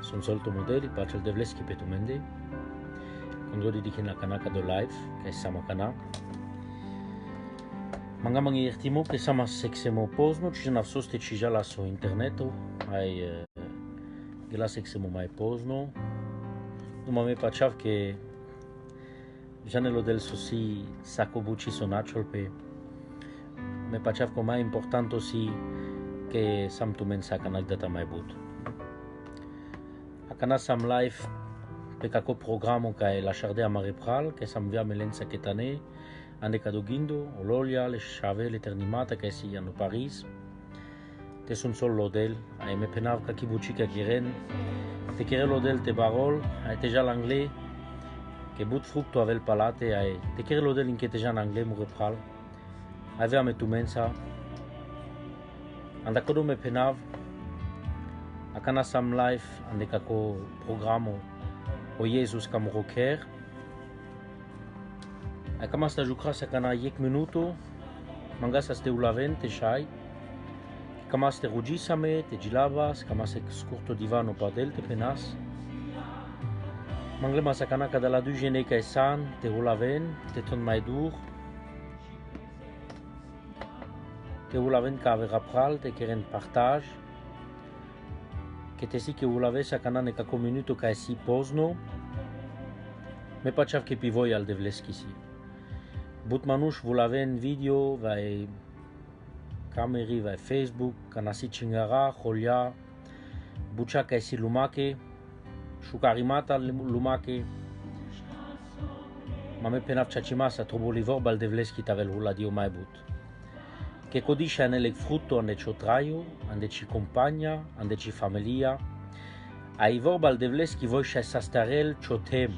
Sunt solto modeli, pace il devleski petumende. Quando dici na kanaka do live, che sama kana. Manga mangi irtimo che sama seksemo pozno, ci na soste ci jala su internetu, ai gela seksemo mai pozno. Duma me pachav che janelo del sosi sako buci sonachol pe. Me pachav ko mai importanto si che sam tu men sakanak data mai but. Akana sam live pe kako programo kai la charde a marepral che sam via melenza ketane ande kadogindo ololia le chave l'eternimata che si hanno Paris te sun sol lodel ai me penav ka kibuchi ka giren te kere lodel te barol ai te jal anglais che but fructo avel palate ai te kere lodel in che te jan anglais murepral avea me tu mensa anda kodo me penav akana sam live ande kako programo o Jesus kam rocker. Ai kama sta jucra sa kana yek minuto, manga sa ste ulaven te shai. Kama ste rugisame te gilabas, kama se scurto divano padel te penas. Mangle ma sa kana kada la du gene kai san te ulaven, te ton mai dur. Te ulaven ka avera pral te keren partage. Che te si che ulave sa kana ne kako minuto kai si pozno. Me pachav che pivoi al devleski si. But manush vulaven video vai kameri vai Facebook kana si chingara kholia bucha kai si lumake shukarimata lumake mame penav chachimasa trobolivor bal devleski tavel huladio mai but. Che codisce anelec frutto ande ciotraio, ande ci compagna, ande ci familia. Ai vorbal devleski voi c'è sastarel ciotem.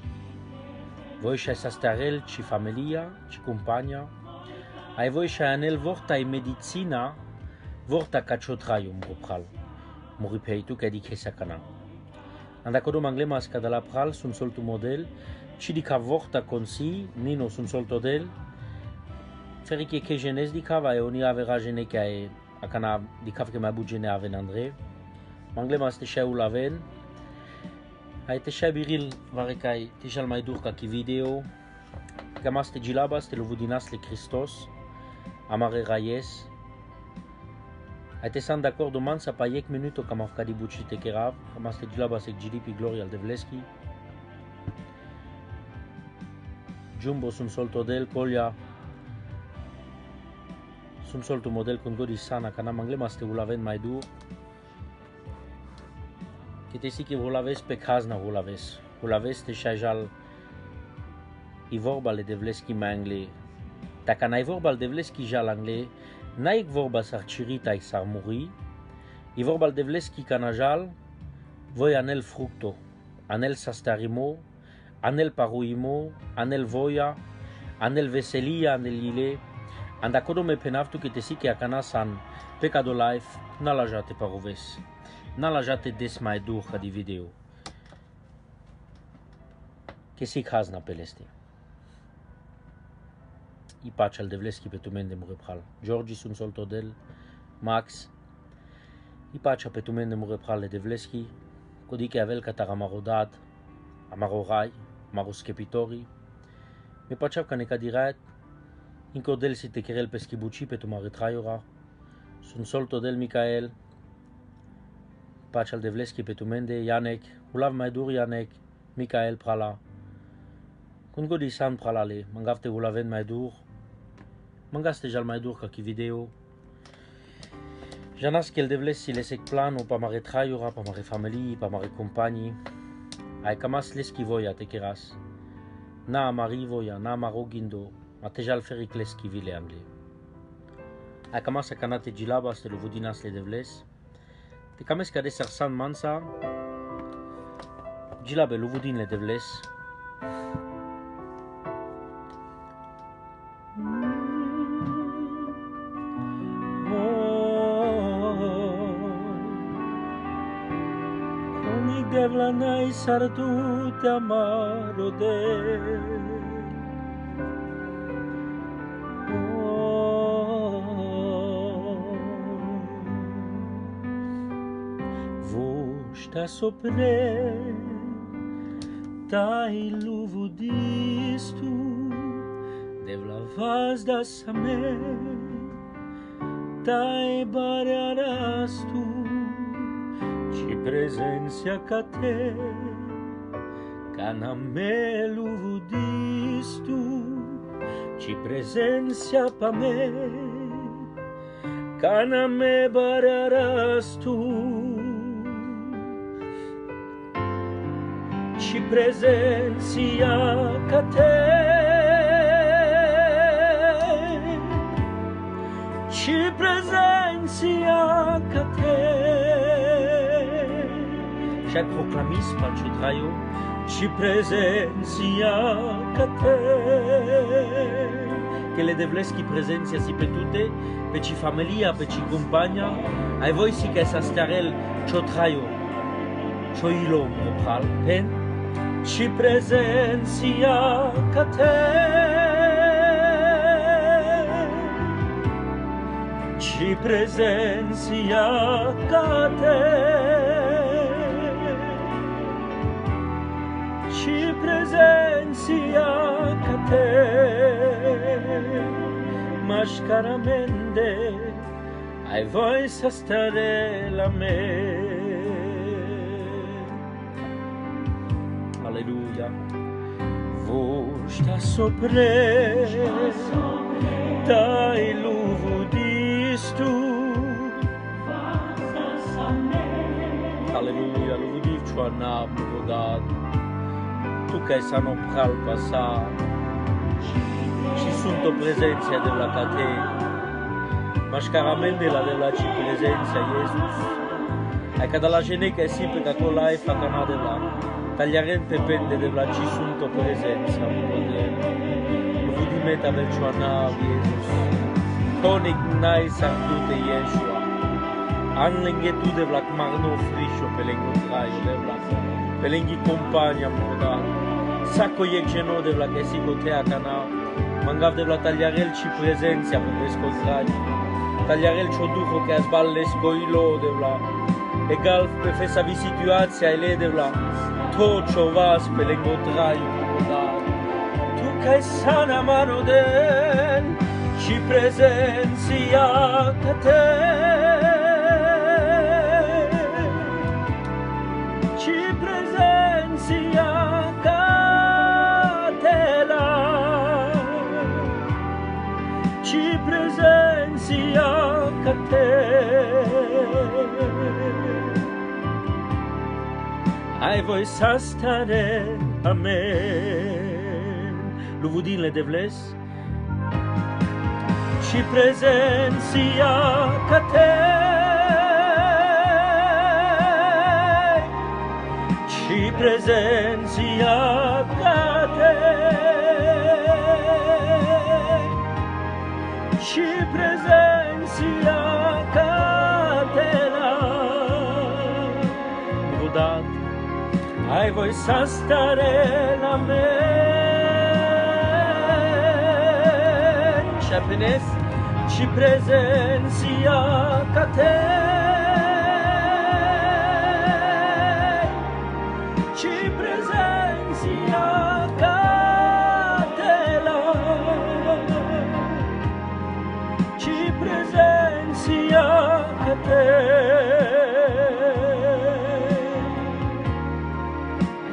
Voi c'è sastarel ci familia, ci compagna. Ai voi c'è anel vorta e medicina, vorta ca ciotraio mropral. Moripeitu che di che sakana. Andacodo manglema scadala pral sun soltu model, ci di ca vorta consi, nino sun solto del. Feri che genes di cava e oni avera gene che a cana di cava che mai bugene aven André. Mangle ma ste shau laven. Ai te shabiril varekai te shal mai dur ka ki video. Kama ste gilabas te lovudinas le Christos. Amare rayes. Ai te san d'accord de man sa pa yek minuto kama ka di buci te kerav. Kama ste gilabas ek gilipi gloria al devleski. Jumbo sun solto del colia. Sunt soltu model con godi sana kana mangle ma ste ulaven mai dur. Che te si che ulaves pe kazna ulaves. Ulaves te shajal i vorbal devleski mangle. Ta kana i vorbal devleski jal angle. Naik vorba sarchirita i sarmuri. I vorbal devleski kana jal voi anel fructo. Anel sastarimo. Anel paruimo. Anel voia. Anel veselia anel ile. Andacodo me penavtu che te si che a cana san pecado live na la jate paroves. Na la jate des mai dur ca di video. Che si khazna peleste. I pace al devleski pe tu mende murepral. Georgi sun solto del. Max. I pace pe tu mende murepral le devleski. Codi che avel cataramarodad. Amarorai. Maroskepitori. Me pacev ca ne cadirat. Inco del si te kerel peschi buci pe tu maritraiora. Sun solto del Michael. Pace al devleski pe tu mende. Janek. Ulav mai dur Janek. Michael prala. Kun godi san prala le. Mangavte ulaven mai dur. Mangaste jal mai dur ka ki video. Janas kel devles si lesek plano pa maritraiora, pa mari family, pa mari compagni. Ai kamas leski voya te keras. Na amari voya, na amarogindo. Ma te jal fericles ki vile angle. A kamas a kanate gilabas te lo vudinas le devles. Te kames kade sarsan mansa. Gilabe lo vudin le devles. Koni devlanai sartu te amaro de. Voșta sopre, tai luvudistu, devla vazda same, tai barearastu, ci presenția ca te, ca na me luvudistu, ci presenția pa me, ca na me barearastu, ci presenția ca te, ci presenția ca te. Chaque proclamis par Chotrayo, ci presenția ca te. Che le devleschi presenția si pe tute, pe ci familia, pe ci compagna, ai voi si che sa starel Chotrayo, Choilo mopral, pen, ci presenția ca te. Ci presenția ca te, ci presenția ca te, mascaramende, ai voi să stare la me. Alleluia. Voșta sopre, tai luvudistu. Alleluia, luvudiv čuanam vodat. Tu che sanno pral passa, ci sunt o presenția de la cate, mascaramende la de la ci presenția Jesus. Ai ca de la geneca e simple ca acolo ai fa cana de la, tagliaren pe pende de la ci sunt o presenția, luvudimeta vel čuanav Jesus. Konik nai sartute Yeshua, anlenghe tu de la marno friscio pelengo traio de la, pelenghi compagna moda, sacco yek geno de la che si cotea cana, mangav de la tagliarel ci presenția pe pescotraio, tagliarel c'o duho che asballe scoilo de la, egal pe fesa vi situația ele de la, tot c'o vas pelengo traio moda, tu che sana mano del, ci presenția ca te, ci presenția ca te la, ci presenția ca te, ai voi să stare, amen. Luvudinile de vles, ci presenția ca te, ci presenția ca te, ci presenția ca te la, vodat, ai voi să stare la me. Happiness, ci presenția ca te, ci presenția ca te la, ci presenția ca te,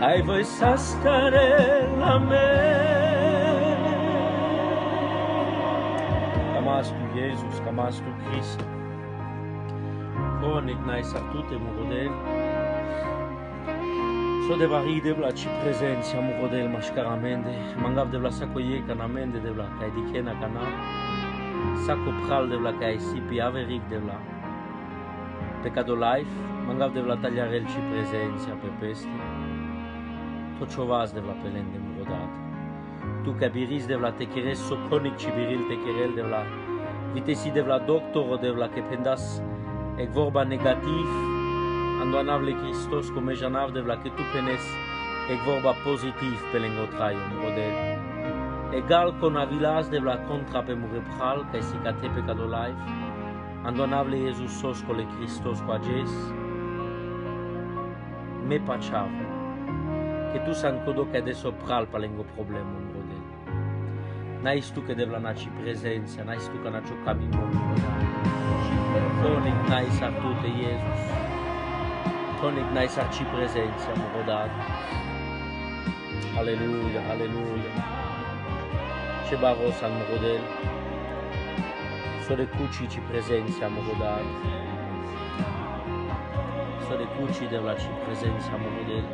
ai voi să stare la me. Camas tu Jesus, camas tu Cristo. Conic nai sartute murodel. So de vari de la ci presenția murodel mascaramende. Mangav de la sacoie canamende de la kai dikena cana. Saco pral de la kai sipi averic de la. Pecado life, mangav de la tagliarel ci presenția pe peste. Tot chovas de la pelende murodat. Tu che biris de la techeres so conic ci biril techerel de la. Vitesi de la doctor de la che pendas ec vorba negativ andoanavle Christos come janav de la che tu penes ec vorba positiv pelengotraio murodel. Egal con avilas de la contra pe murepral ca si cate pecado life andoanavle Jesus sos cole Christos qua jes me pachav, che tu san codo che adesso pral palengo problema un rodel. N'hai tu che devla naci presenza, n'hai tu che naci camino un rodel. Tonik n'hai sartute Jesus, tonik n'hai sarci presenza un rodel. Alleluia, alleluia. Ce baros al rodel. Sole cuci ci presenza un rodel. Sole cuci devla ci presenza un rodel.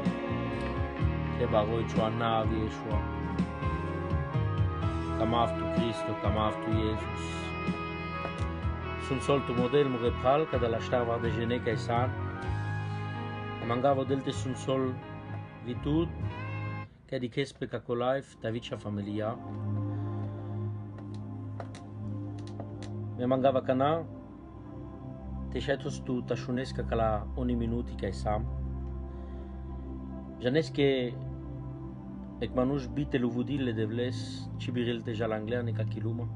Che baroi ciò navi e ciò. Camaftu Cristo, camaftu Jesus. Sunt soltu model mu repral ca de la ștar var de gene ca san. Mangavo delte sunt sol vitud ca di kes pe cacolife ta vicia familia. Me mangava cana te șaitos tu tașunesca ca la 1 minuti ca sam. Janes que ek manush bite luvudile de vles cibiril te jalangleane ca kiluma.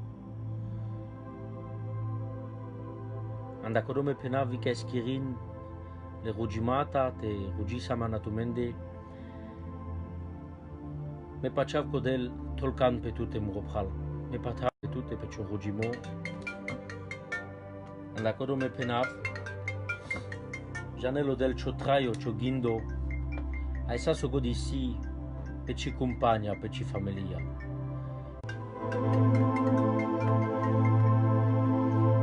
Andacodome penavi ca eschirin le rugimata te rugisa manatumende. Me pachav codel tolcan pe tute muropral. Me pachav pe tute pe cio rugimo. Andacodome penav janelo del cio traio cio gindo. Ai sa so godisi pe ci compagna, pe ci familia.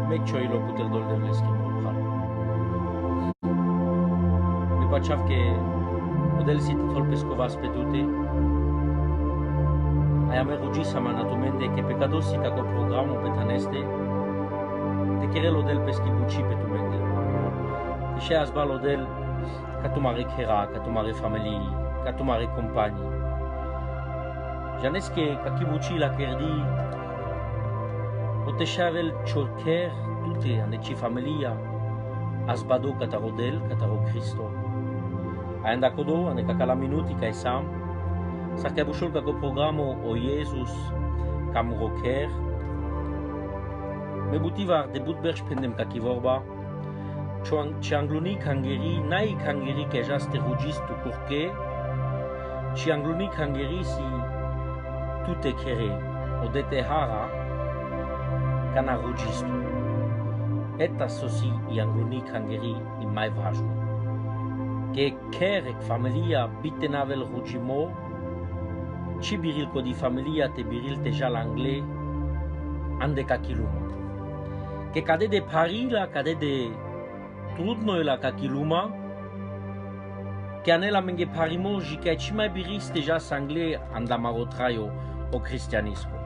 Me cioi lo putel dol de vleschi morhal. Mi pachav che model sit tol pescovas pe tute. Ai ame rugisa manatumende che pecadosi ca co programu pe taneste. Te kerelo del peschi buci pe tumende. Te she azbalo del ca tu mare chera, ca tu mare familie, ca tu mare compagni. Janes che ca chi buci la kerdi, o te shavel ciorcher tutte ane ci familia, azbado ca taro del, ca taro Cristo. Ai andacodo ane ca cala minuti ca esam, sa ca bușol ca co programo o Jesus, ca murocher, me butivar de butberș pendem ca chi vorba, ci angluni cangeri, nai cangeri che già ste rugistu curche, ci angluni cangeri si tutte chere, o de te hara, cana rugistu. Eta sosi i angluni cangeri in mai važno. Che kerek familia bite navel rugimo, ci biril co di familia te biril te già l'angle, ande ca kiluma. Che cade de parila, cade de trudno la ca kiluma, che anela menge parimoji che ci mai biriste già sangle andamarotraio o cristianismo.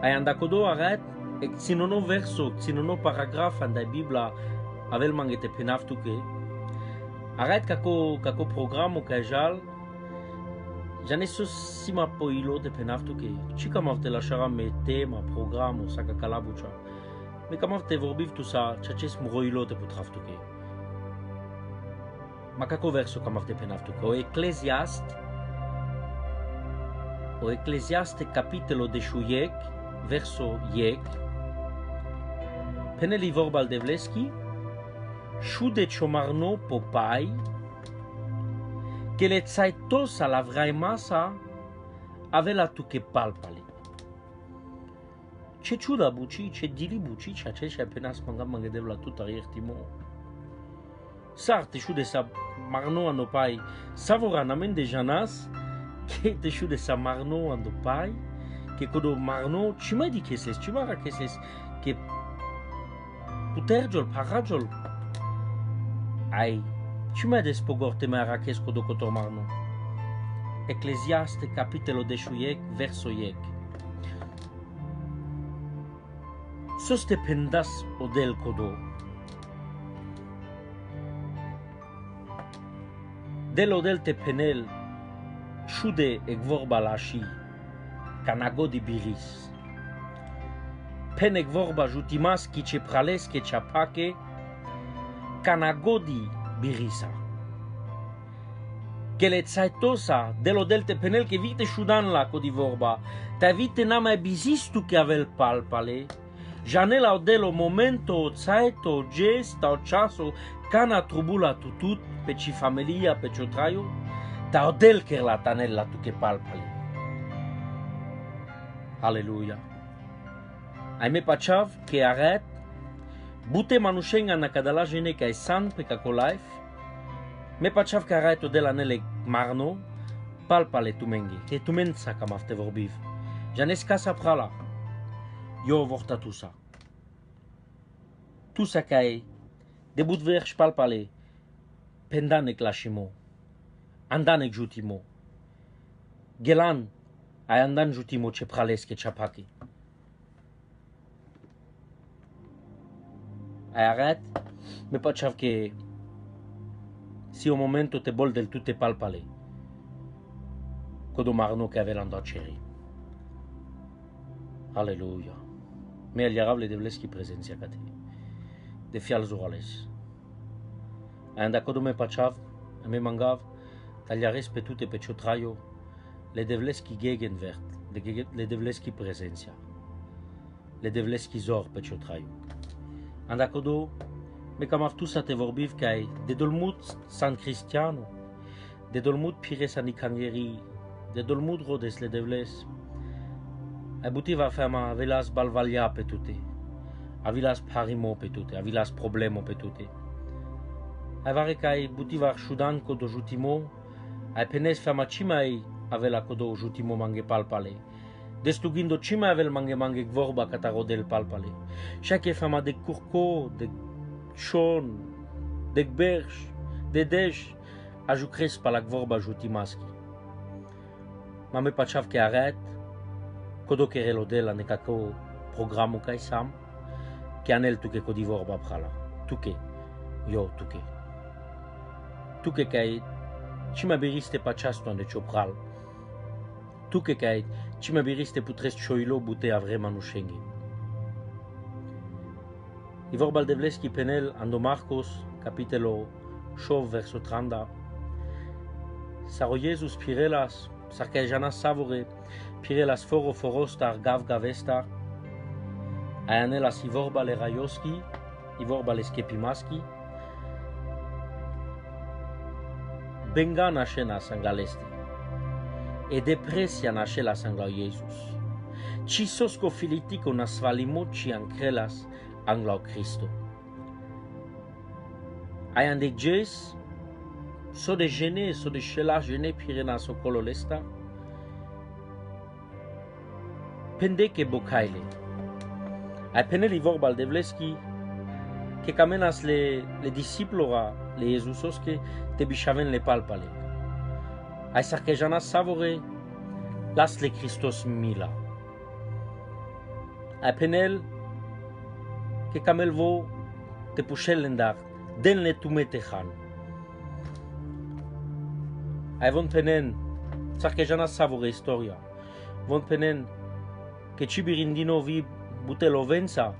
Ai andacodo aret e xinono verso, xinono paragraf andai Bibla avel mangete penaftu che aret kako programo ca jal jane sima poilo de penaftu che ci camavte lasciara me tema programo sa ca calabuccia. Me camavte vorbiv tu sa ceaces muroilo te putraftu che. Ma kako verso camavte penaftu che o Eclesiaste capitolo de shuyek verso yek peneli vorbal devleski shude chomarno popai che le tsaitos alla vraimasa avela tu che palpali. Ce ciuda buci, ce dili buci, ce acești apenas manga devla tu tariertimo. Sarte shude sa marno anopai savoranamente de janas che te shude sa marno anopai che codo marno ci mai di cheses, ci mara cheses che putergiol paragiol ai ci mai despogorte mai araches codo cotor marno. Eclesiaste capitolo de shuyek verso yek. Soste pendas odel codo. Del odel te penel shude egvor balashi canagodi biris. Pen egvor bajutimas ki ce prales ke chapake canagodi birisa. Che le zaitosa dello del te penel che vite shudan la codi vorba. Ta vite na mai bisistu che avel palpale. Janela o dello momento o zaito gesta o ceaso cana trubula tutut, pe ci familia, pe cio traio, ta odel ker la tanella tu che palpali. Aleluia. Ai me pachav che arret, bute manushenga na kadala jene kai san pe kakolaif, me pachav che arret odel anele marno, palpale tu mengi, che tu mensa kamafte vorbiv. Janes casa prala. Yo vorta tusa. Tusa kai, debut verș palpale, pendanek lashimo, andanek jutimo, gelan, ai andan jutimo ce praleske chapaki. Ai arret, me pachav che si un momento te bol del tutte palpale, codo marno che aveva andat ceri. Aleluia. Me aliarable de vleski prezenția ca te. De fial zorales. Anda codo me pachav, me mangav, tagliares pe tute pe ciotraio, le devleski gegenwert, le devleski prezenția. Le devleski zor pe ciotraio. Anda codo me camav tu sa te vorbiv kai de dolmut San Cristiano, de dolmut pires anicangeri, de dolmut rodes le devles. Ai butiva fema avilas balvalia pe tute, avilas parimo pe tute, avilas problemo pe tute. Ai vare kai butiva shudan codo jutimo, ai penes fema cimai avela codo jutimo mange palpale. Destugindo cimai avel mange gvorba catarodel palpale. Chaque fema de curco, de chon, de berș, de deș, ajucres pa la gvorba jutimaski. Mame pachav ke arret, codo che relodel a necacao programu kai sam, che anel tu che codi vorba prala. Tu che, yo tu che. Tu che kai, cima beriste pachasto ande cio pral. Tu che kai, cima beriste putrest choilo bute avre manushengi. I vorbal devleski penel ando Marcos, capitolo 8 verso 30. Saro Jesus pirelas, sarca jana savore, pirelas foro forostar gav gavestar, ayanelas i vorbal erayoski, i vorbal eskepimaski, benga nasce na sangaleste, e depresia nasce la sangla Jesus. Ci sosco filitico na svalimoci ancrelas anglau Cristo. Ayan de jes, so de gene, so de shela gene pirena so cololesta, pende che bocaile. Ai peneli vorbal devleski, che camenas le disciplora, le Jesusos che te bishaven le palpale. Ai sarkejana savore, las le Christos mila. Ai penel, che camelvo te pushellendar, den le tumetechan. Ai von penen, sarkejana savore historia. Von penen, che cibirindino vi butelovenza,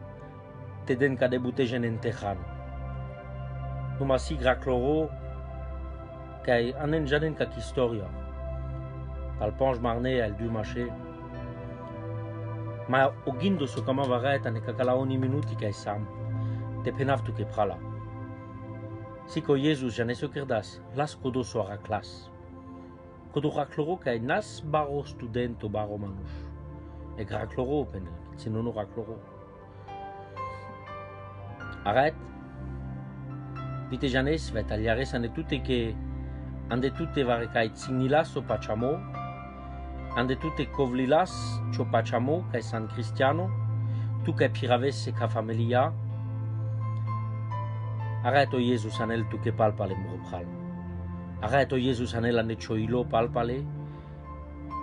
te den ca de butejen entechan. Numa si gracloro, kai anen janen ca historia. Palpange marne al du maché. Ma ogindo so kama vareta ne kakala oni minuti kai sam. Te penavtu ke prala. Siko Jesus jane so kerdas, las kodo so raklas. Kodo rakloro kai nas baro studento baro manus. E grakloro penel, sinono rakloro. Arret. Vite janes va tagliares ane tutte che ande tutte vare kai tsinilas o pachamo. Ande tutte covlilas, cio pachamo, kai San Cristiano, tu kai piraves e ca familia. Arreto Jesus anel tu che palpale mropral. Arreto Jesus anel ane choilo palpale,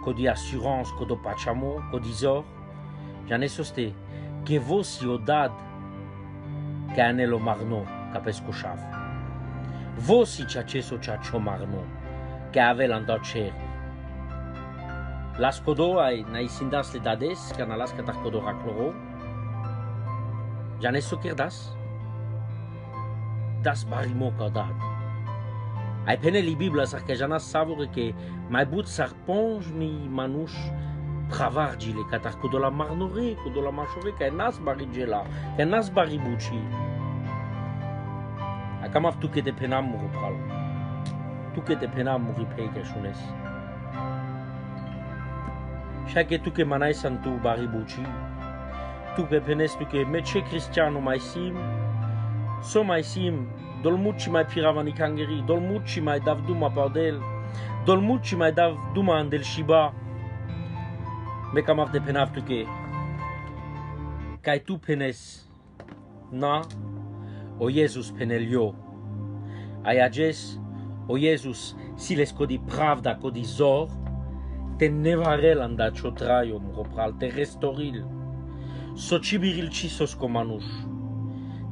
codi assurance, codo pachamo, codi zor. Jane soste, che vosi odad, che anelo marno, capesco chaf. Vosi ciaceso ciacio marno, che avel andò ceri. Las codo ai naisindas le dades, cana las catar codo racloro. Janes sokerdas. Das barimo codat. Ai pene li Bibla sarca janas savore che mai but sarponge ni manush pravargile catar codo la marnore, codo la machore, che nas barigela, che nas baribuci. A Acamav tu que te penam muropral. Tu que te penam muripei que shunes. Chaque tu que manai santu baribuci. Tu que penes tu que meche cristiano maisim. So maisim dolmuci mai piravani kangeri, dolmuci mai davduma pardel, dolmuci mai davduma andel shiba. Me camav de penav tu que kai tu penes na o Jesus penelio. Ayages o Jesus si les codi pravda codi zor te nevarel anda chotraio muropral te restoril. So cibiril cisos comanush.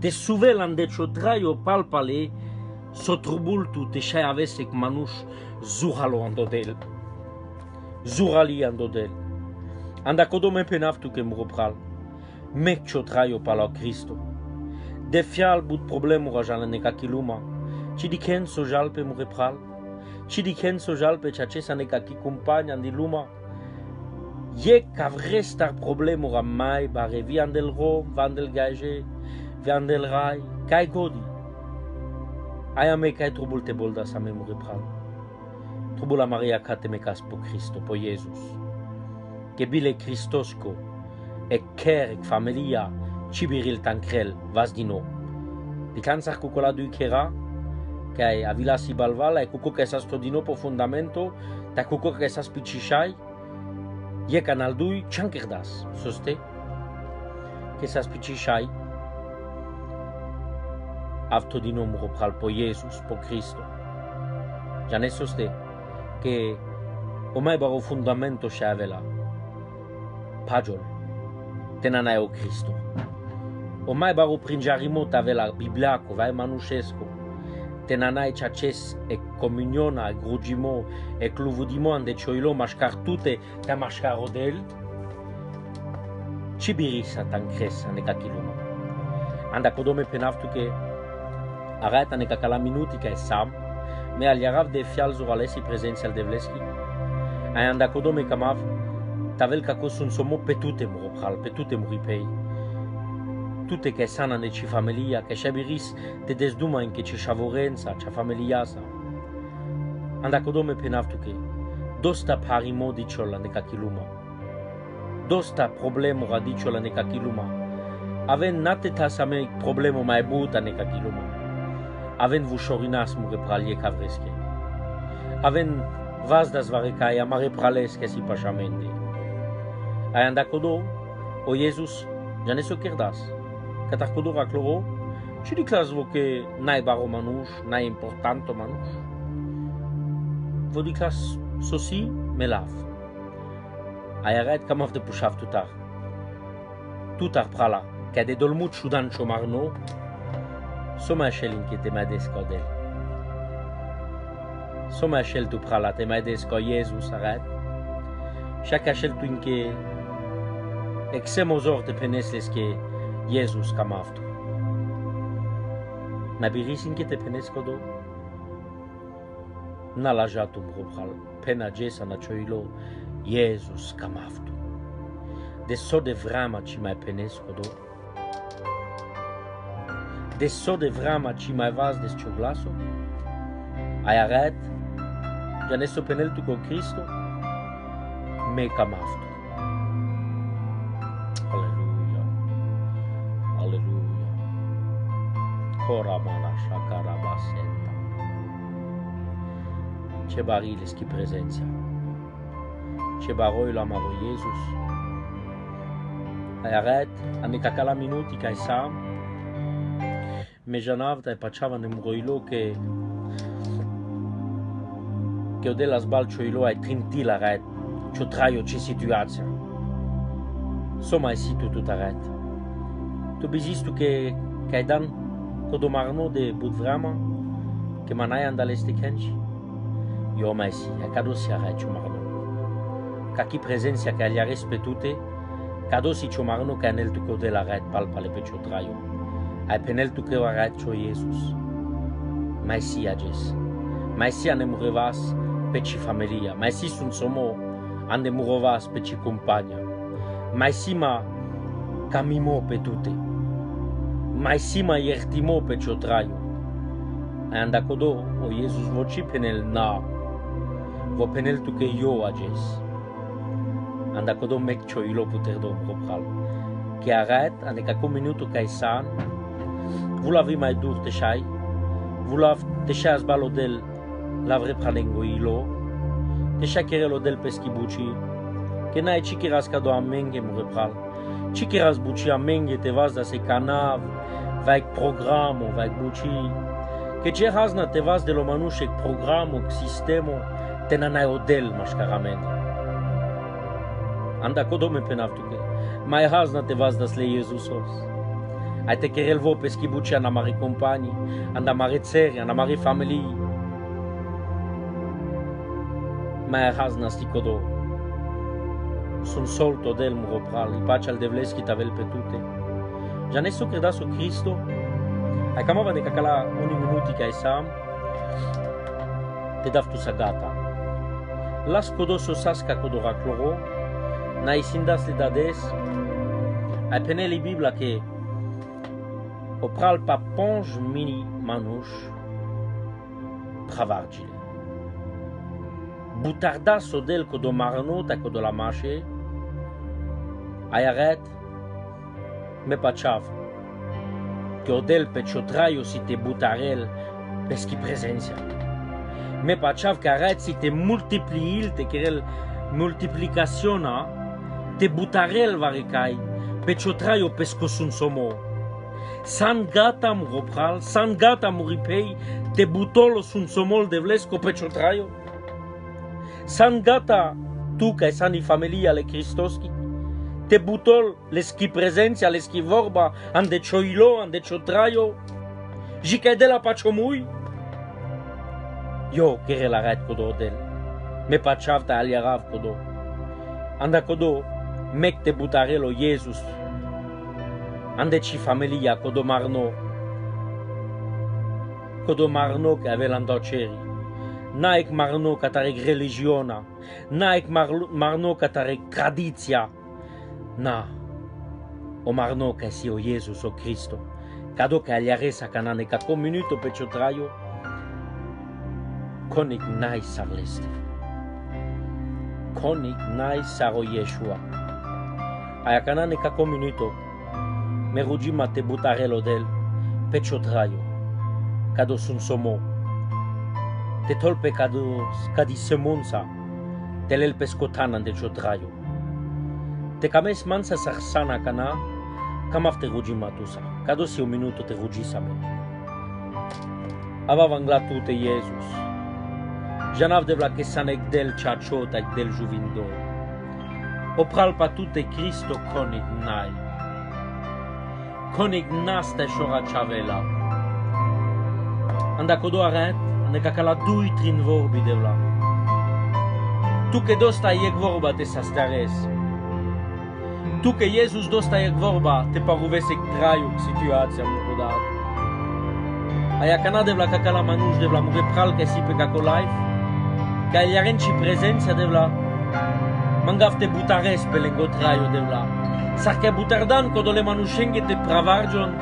Te suvel ande chotraio palpale so trubultu te shai avesek manush zuhalo andodel. Zuhali andodel. Anda kodome penaftu ke muropral. Mek chotraio pala Cristo. De fial but problemu rajala neka kiluma. Ci di ken so jalpe muropral. Ci di ken so jalpe chachesa neka ki compagna di luma. Ye kavrestar problemu ramai bare viandel rom, vandel gage, viandel rai, kai godi. Aya me kai trubul te bolda sa me muropral. Trubula Maria kate me kas po Cristo, po Jesus. Che bile Cristosco e ker familia cibiril tankrel vas di no. Di cansar cucola du kera che avila si balvala e cuco che sa stodino po fondamento ta cuco che sa spiccishai ye canal dui chankerdas soste che sa spiccishai avtodino muropral po Jesus po Cristo. Già ne soste che omai baro fondamento shavela Pajol, tenanai o Cristo. O mai baro prinjarimo tavela bibliaco, vai manușesco. Tenanai chaces e comuniona, e grugimo, e cluvudimo ande cioilo mașcar tute, te mașcar odel. Cibirisa tancresa neca kiluma. Anda codome penaftu che arata neca cala minuti ca sam, me aliarav de fial zoralesi prezențial de vleschi. Ai anda codome camav tavel kako sun somo pe tute muropral, pe tute muripei. Tute che sana ne ci familia, che shabiris te desduma in che ci shavorenza, ci familiasa. Anda kodome penavtu che dosta parimo diciola ne kakiluma. Dosta problemo radiciola ne kakiluma. Aven nate tasame problemo mai buta ne kakiluma. Aven vushorinas muropral ye kavreske. Aven vazdas varekai amare praleske si pashamende. Ai andacodo, o Jesus, já ne so kerdas. Catacodo racloro, ci di clas vo che nai baro manush, nai importanto manush. Vo di clas sosi me lav. Ai arret camav de pushav tutar. Tutar prala, che de dolmut shudan chomarno, soma shelin che te maides codel. Soma shel tu prala te maides co Jesus arret. Chaque shel tu inke exemozor te penesles que Jesus camavtu. Ma birisin que te penesco do? Na la jatum robral, pena jesa na choilo, Jesus camavtu. De so de vrama ci mai penesco do? De so de vrama ci mai vas des cioglaso? Ai arret? Ja ne so penel tu con Cristo? Me camavtu. Alleluia, alleluia. Coramana shakarabasenta. Ce bariles chi presenția. Ce baroi la maro Jesus. Ai arret, aneca cala minuti ca sam. Me janav tai pachava ne muroilo che o de las balcioilo ai trintil arret. Ce traio ce situația. So mai si tu arret. Tu bizistu che ai dan codomarno de but vrama che manai andaleste kenci. Io mai si, a cado si arret ciumarno. Ca chi presenția che agli respetute, cado si ciumarno che nel tu code l'arret palpale pe cio traio. Ai penel tu che arret cio Jesus. Mai si ages. Mai si ane murevas pe ci familia. Mai si sunt somo ane murovas pe ci compagna. Mai sima camimo pe tute. Mai sima iertimo pe cio traio. e andacodo o Jesus voci penel na, vo penel tu che io ages. Andacodo mek cho ilo puter dom ropral. Che arret aneca com minuto caisan, vulavi mai dur te shai, vulav te shas balo del lavre pranengo ilo, te shakerelo del peschibuci, che nai cikiras cado amenge mu repral, cikiras buci amenge te vas da se canav, vaik programo, vaik buci, che ce hazna te vas de lo manușec programo, sistemo, te nanai odel mașcaramende. Anda kodome penavtuke, mai hazna te vas das le Jesusos. Ai te kerel vo peschibuci ana mari compagni, ana mari țeri, ana mari familii. Mai hazna sti kodo. Sunt solto del muropral, i pace al devleski tavel pe tute. Ja ne so credas o Cristo. Ai camava de cacala uni minuti ca sam. Te dav tu sagata. Las kodo so saska kodo racloro. Na isindas le dades. Ai peneli Bibla che o pral pa ponj mini manuș pravargile. Butardas o del kodo marnota kodo la mașe. Ai aret me pachav. Che odel pe ciotraio si te butarel peschi prezenția. Me pachav că aret si te multipliil te kerel multiplicaționa te butarel varecai pe ciotraio pesco sun somo. San gata mu ropral, san gata mu ripei te butolo sun somol de vlesco pe ciotraio. San gata tu ca sani familia le Cristoski. Te butol leschi prezenția, leschi vorba, ande cioilo, ande ciotraio. Jica de la paciomui. Yo kere la rait kodo del. Me pachavta aliarav kodo. Anda kodo mek te butarelo Jesus. Ande ci familia kodo marno. Kodo marno che ave l'andoceri. Naik marno catarec religiona. Naik marno catarec tradiția. Na, o marno ca si o Jesus o Cristo, cado ca aliaresa canane ca com minuto pe ciotraio, conic nai sarleste. Conic nai saro Yeshua. Aia canane ca com minuto, me rugima te butarelo del pe ciotraio, cado sun somo. Te tolpe cadi semunza, telel pescotana de ciotraio. Te cames mansa sarsana cana, camaf te rugi matusa, cado si un minuto te rugisa me. Ava vangla tute Jesus. Janav de vla che sanec del ciaciota ec del juvindo. Opral pa tute Cristo conic nai. Conic nasta shora chavela. Anda codo aret, ne cacala dui trin vorbi de vla. Tu che dosta iec vorba te sastares. Tu că Iesus dosta e vorba, te paruvese traiu situația mu podat. Aia cana de vla cacala manuș de vla mu repral că si pe caco life, că el iaren și prezenția de vla, mangav te butares pe lengo traiu de vla. Sar că butardan codo le manușenghe te pravargion,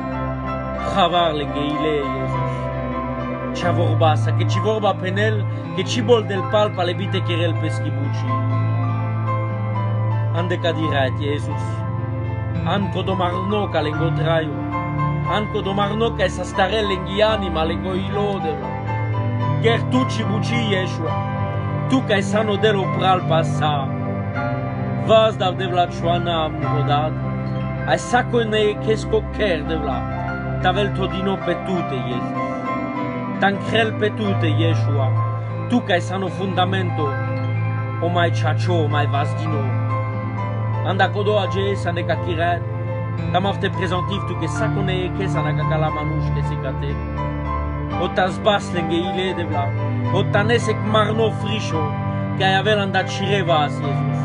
pravar lenghe ile Iesus. Cea vorba sa, că ci vorba penel, că ci bol del palpa le bite cherel pe schibuci. Ande ca dirat Jesus, anco domarno ca lengo traio, anco domarno ca sa stare lenghi anima lengo ilodela. Ger tu ci buci Yeshua, tu ca sano delo pral passa, vas dav de vla chuana murodat, ai sacco ne kesco ker de vla, tavel todino pe tute Jesus, tancrel pe tute Yeshua, tu ca sano fundamento, o mai chacho, o mai vas dino. Anda kodo aje sa ne kakirat, cam afte prezentiv tu ke sa kone ke sa na kakala manush ke sikate. O tas bas lenge ile de vla, o tanesek marno frisho, ke avel andak shireva as Jesus.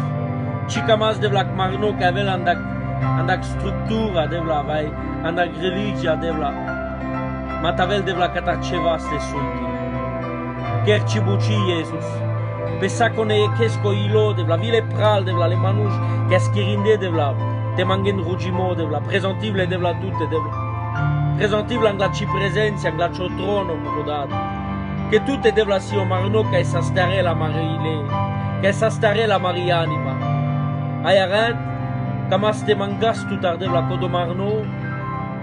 Ci camas de vla marno ke avel andak struktura de vla vai, andak religia de vla. Matavel de vla katarcheva se sulti. Ker ci buci Jesus. Pe sacone e kesco ilo de vla vile pral de vla le manush ke skirinde de vla te mangen rugimo de vla prezentive de vla tute de vla prezentiv la ci prezenția, la cio trono, modat. Che tutte devla si o marno che sa stare la marile, che sa stare la marianima. Ai arret, camas te mangas tu tardevla codo marno,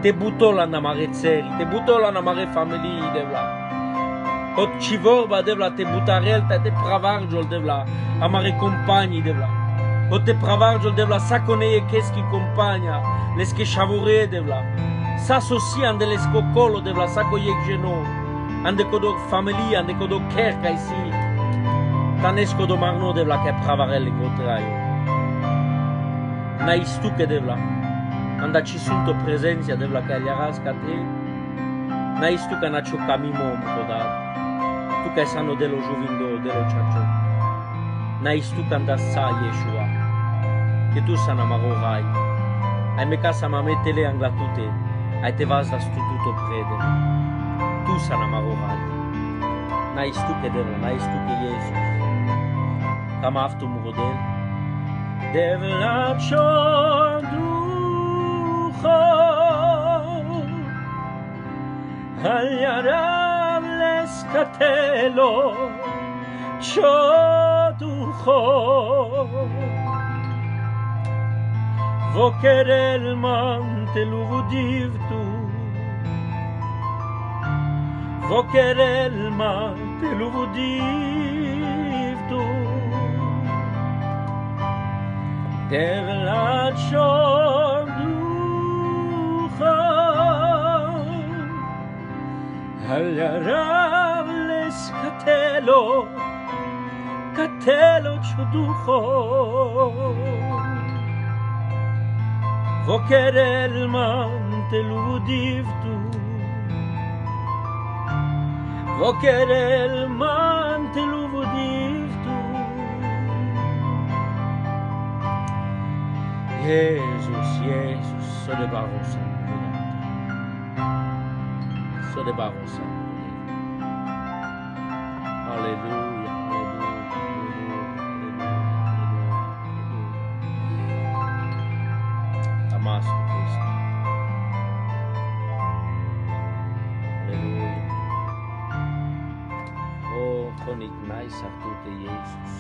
te butò la namarezzeri, te butò la namare famiglie devla. Ot ci vorba devla te butarel, te pravargiol devla, amare compagni devla. Ot te pravargiol devla sa coneie cheschi compagna, lesche sciavore devla. Sa sosi ande lesco colo devla sa coiec geno, ande codo famiglia, ande codo kerca isi. Tanesco do marno devla che pravarel incontraio. Na istuche devla. Anda ci sunto presenza devla che agli arasca te, na istuca na ciò camimo modat. Tu che sanno dello giuvindo, dello ciaccio. Na istuca anda sa Yeshua, che tu sana marorai. Ai me casa ma mettele angla tute, ai te vas da stututo prede. Tu sana marorai. Na istuche devla, na istuche Jesus. Cam aftu murodel. Devla ciò agli arav l'escatelo ciò ducho vocherel mante l'uvudivtu vocherel mante l'uvudivtu devla ciò agli arav l'escatelo catelo ciuducho vocherel mante l'uvudivtu vocherel mante l'uvudivtu Jesus, Jesus, so de barosa so de barosa. Alleluia, alleluia, alleluia, alleluia. Amasto Cristo. Alleluia. Oh, con ignai sartute Jesus.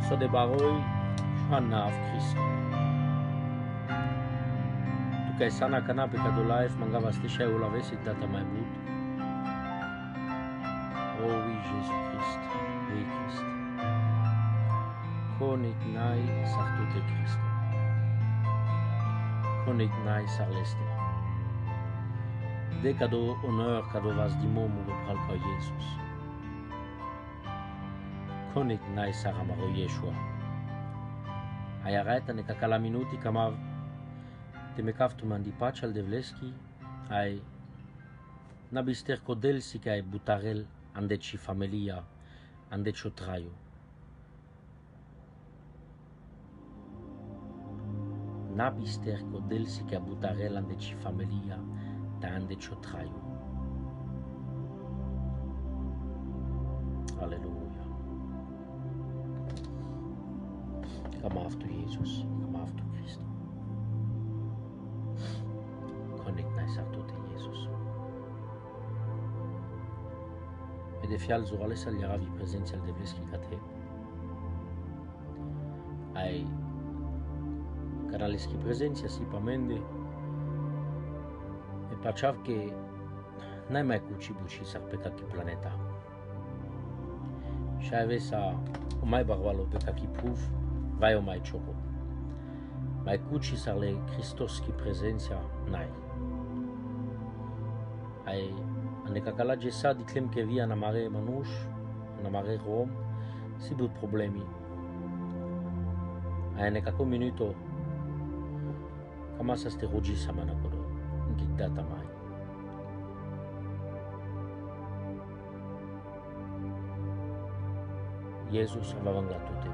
So de baroi, Shanav Cristo. Că sana canape ca do life mangava stișa eu la vesi data mai mult. Oh oui Jésus Christ, oui Christ. Conic nai sartute Cristo. Conic nai sarleste. De cado honor cado vas di momu pral ca Jesus. Conic nai saramaro Yeshua. Ai areta ne ca la minuti camav te me caftu mandi pace al devleski, ai nabister codelsi che ai butarel andeci familia, andeci o traio. Nabister codelsi che ai butarel andeci familia, da andeci o traio. Alleluia. Cam aftu Jesus, cam aftu Cristo. Conectai sartute Jesus. E de fial zorale să le ravi prezența de vleski cate. Ai canaleski prezența si pamende. E pachav che n-ai mai cuci buci sar pe kaki planeta. Și ai vesa o mai barvalo pe kaki proof, vai o mai choco. Mai cuci sar le Christoski prezența n-ai. Ai anecacala gesa di tlem che via na mare manush, na mare rom, si but problemi. Ai anecaco minuto, kamasa ste rogi samana kodo, nkik data mai. Jesus va vangla tutte.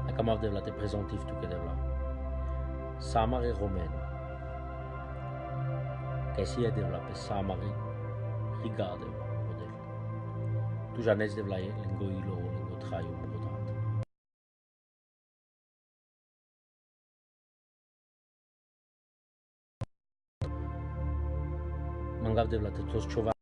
A kamav devla te prezentiv tu ke devla. Samare romaine. Che sia devla pe samare rigade model. Tu janez devla lingo ilo lingo traio. mangav de vlate tos chova